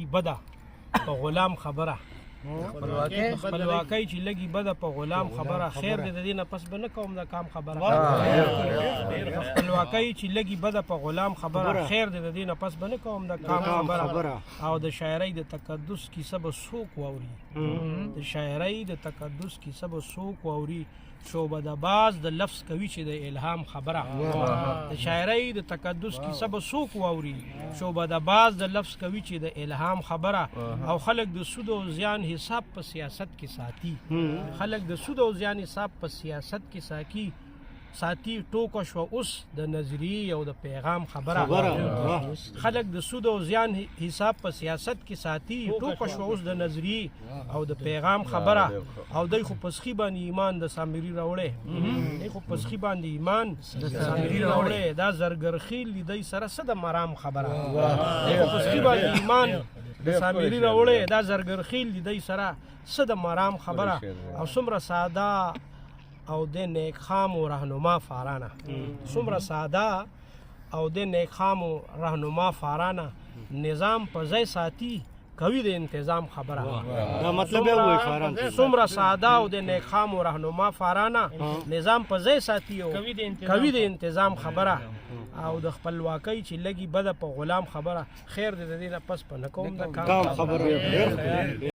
بده په غلام خبره خپلواکۍ چې لګي بده په غلام خبره خیر دې د دې نه پس به نه کوم د کام خبره خپلواکۍ چې لګي بده په غلام خبره خیر دې د دې نه پس به نه کوم د کام خبره او د شاعرۍ د تقدس کیسه به څوک واوري د شاعرۍ د تقدس کیسه به څوک واوري شعبه د باز د لفظ کوي چې د الهام خبره د شاعرۍ د تقدس کیسه به څوک واوري شعبه د باز د لفظ کوي چې د الهام خبره او خلک د سود او زیان حساب په سیاست کې ساتي خلک د سود او زیان حساب په سیاست کې ساتي ټوکه شو اوس د نظریې او د پیغام خبره خلک د سود او زیان حساب په سیاست کې ساتي ټوکه شو اوس د نظریې او د پیغام خبره او دوی خو پسخي باندې ایمان د سامري راوړي دوی خو پسخي باندې ایمان د سامري راوړي دا زرګرخیل لیدای سره څه د مرام خبره دوی خو پسخي باندې ایمان د سامري راوړي دا زرګرخیل لیدای سره څه د مرام خبره او څومره ساده او د نیک خامو رهنما فارانه څومره ساده او د نیک خامو رهنما فارانه نظام په ځای ساتي کوي د انتظام خبره دا مطلب یې وایي فاران څومره ساده او د نیک خامو رهنما فارانه نظام په ځای ساتي او کوي د انتظام خبره او د خپلواکۍ چې لګي بده په غلام خبره خیر دې د دې نه پس په نه کوم د کام خبره